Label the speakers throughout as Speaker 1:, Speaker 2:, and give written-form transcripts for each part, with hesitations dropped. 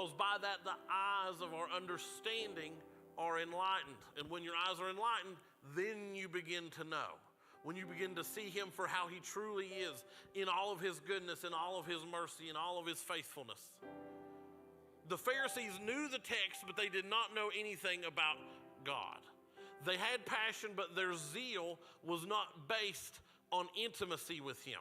Speaker 1: because by that the eyes of our understanding are enlightened. And when your eyes are enlightened, then you begin to know. When you begin to see him for how he truly is, in all of his goodness, in all of his mercy, in all of his faithfulness. The Pharisees knew the text, but they did not know anything about God. They had passion, but their zeal was not based on intimacy with him.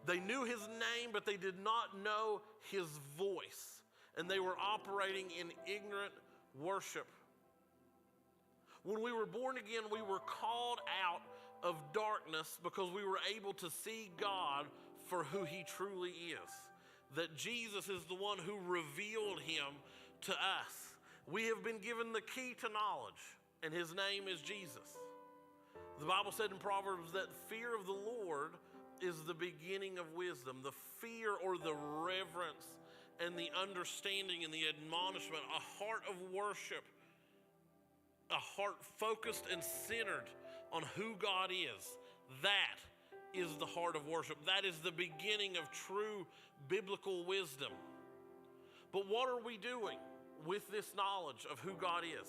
Speaker 1: They knew his name, but they did not know his voice. And they were operating in ignorant worship. When we were born again, we were called out of darkness because we were able to see God for who he truly is. That Jesus is the one who revealed him to us. We have been given the key to knowledge, and his name is Jesus. The Bible said in Proverbs that fear of the Lord is the beginning of wisdom. The fear or the reverence and the understanding and the admonishment, a heart of worship, a heart focused and centered on who God is. That is the heart of worship. That is the beginning of true biblical wisdom. But what are we doing with this knowledge of who God is?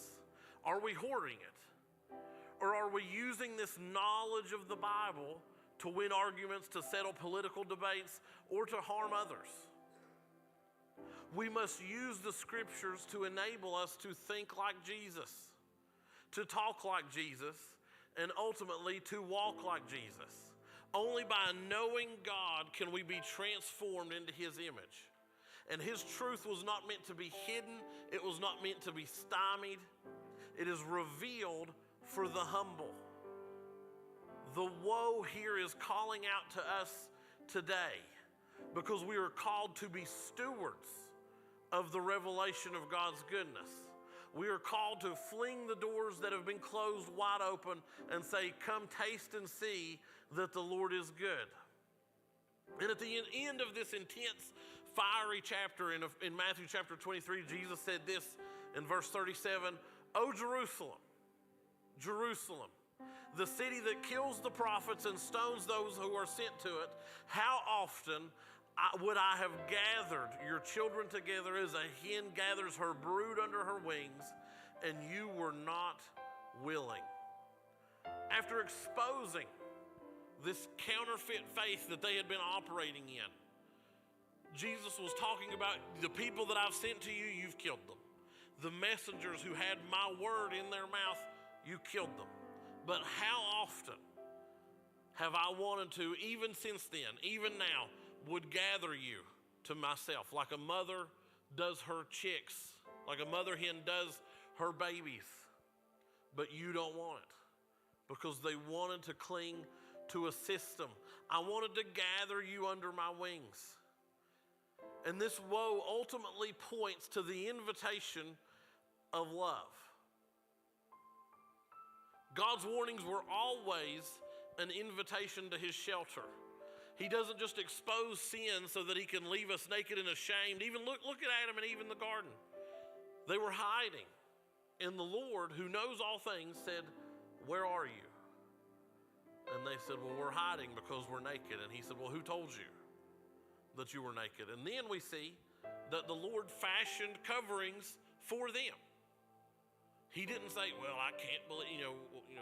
Speaker 1: Are we hoarding it? Or are we using this knowledge of the Bible to win arguments, to settle political debates, or to harm others? We must use the scriptures to enable us to think like Jesus, to talk like Jesus, and ultimately to walk like Jesus. Only by knowing God can we be transformed into his image. And his truth was not meant to be hidden. It was not meant to be stymied. It is revealed for the humble. The woe here is calling out to us today because we are called to be stewards of the revelation of God's goodness. We are called to fling the doors that have been closed wide open and say, come taste and see that the Lord is good. And at the end of this intense, fiery chapter in Matthew chapter 23, Jesus said this in verse 37, "O Jerusalem, Jerusalem, the city that kills the prophets and stones those who are sent to it, how often would I have gathered your children together as a hen gathers her brood under her wings, and you were not willing." After exposing this counterfeit faith that they had been operating in, Jesus was talking about the people that I've sent to you, you've killed them. The messengers who had my word in their mouth, you killed them. But how often have I wanted to, even since then, even now, would gather you to myself, like a mother does her chicks, like a mother hen does her babies. But you don't want it because they wanted to cling to a system. I wanted to gather you under my wings. And this woe ultimately points to the invitation of love. God's warnings were always an invitation to his shelter. He doesn't just expose sin so that he can leave us naked and ashamed. Even look at Adam and Eve in the garden. They were hiding. And the Lord, who knows all things, said, "Where are you?" And they said, "Well, we're hiding because we're naked." And he said, "Well, who told you that you were naked?" And then we see that the Lord fashioned coverings for them. He didn't say, "Well, I can't believe,"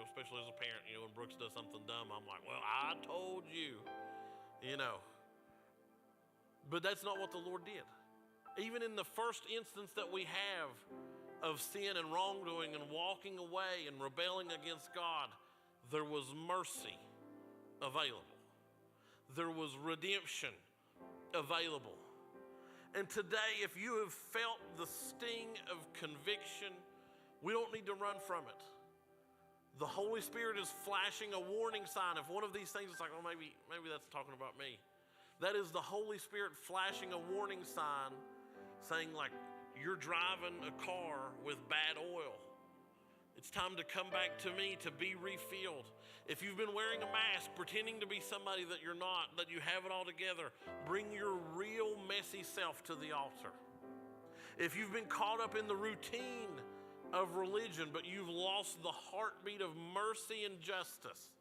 Speaker 1: especially as a parent, when Brooks does something dumb, I'm like, "Well, I told you," But that's not what the Lord did. Even in the first instance that we have of sin and wrongdoing and walking away and rebelling against God, there was mercy available. There was redemption available. And today, if you have felt the sting of conviction, we don't need to run from it. The Holy Spirit is flashing a warning sign. If one of these things is like, "Oh, maybe that's talking about me," that is the Holy Spirit flashing a warning sign saying, like, you're driving a car with bad oil. It's time to come back to me to be refilled. If you've been wearing a mask, pretending to be somebody that you're not, that you have it all together, bring your real messy self to the altar. If you've been caught up in the routine of religion, but you've lost the heartbeat of mercy and justice,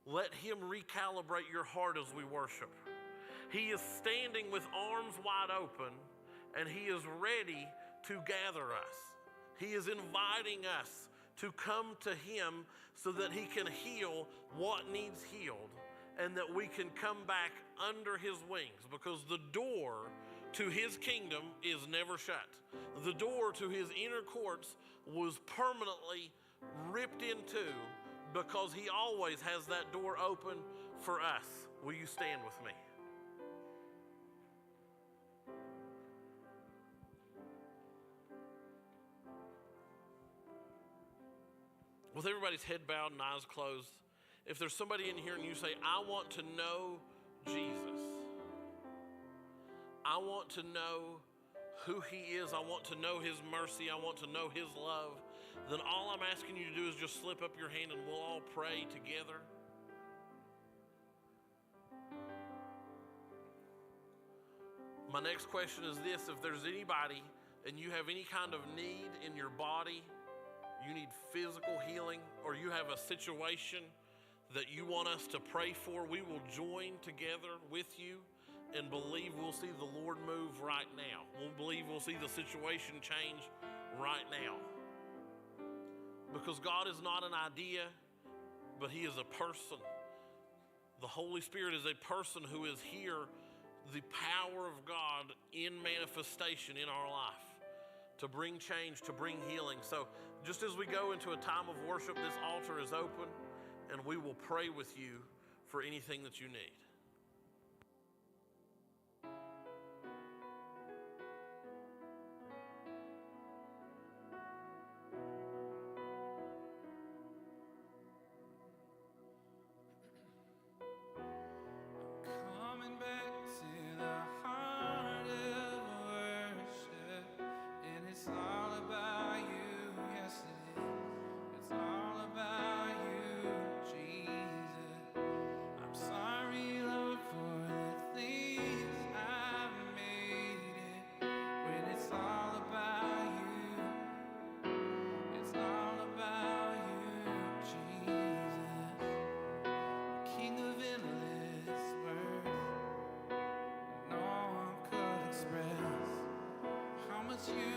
Speaker 1: let him recalibrate your heart as we worship. He is standing with arms wide open, and he is ready to gather us. He is inviting us to come to him so that he can heal what needs healed, and that we can come back under his wings, because the door to his kingdom is never shut. The door to his inner courts was permanently ripped into, because he always has that door open for us. Will you stand with me? With everybody's head bowed and eyes closed, if there's somebody in here and you say, I want to know Jesus, I want to know who he is, I want to know his mercy, I want to know his love, then all I'm asking you to do is just slip up your hand and we'll all pray together. My next question is this: if there's anybody and you have any kind of need in your body, you need physical healing, or you have a situation that you want us to pray for, we will join together with you and believe we'll see the Lord move right now. We'll believe we'll see the situation change right now. Because God is not an idea, but he is a person. The Holy Spirit is a person who is here, the power of God in manifestation in our life, to bring change, to bring healing. So just as we go into a time of worship, this altar is open, and we will pray with you for anything that you need.
Speaker 2: Coming back to the heart of worship, and it's all about you. Yes, it is. It's all about you, Jesus. I'm sorry, Lord, for the things I've made it. When it's all about you, it's all about you, Jesus. King of endless worth, no one could express how much you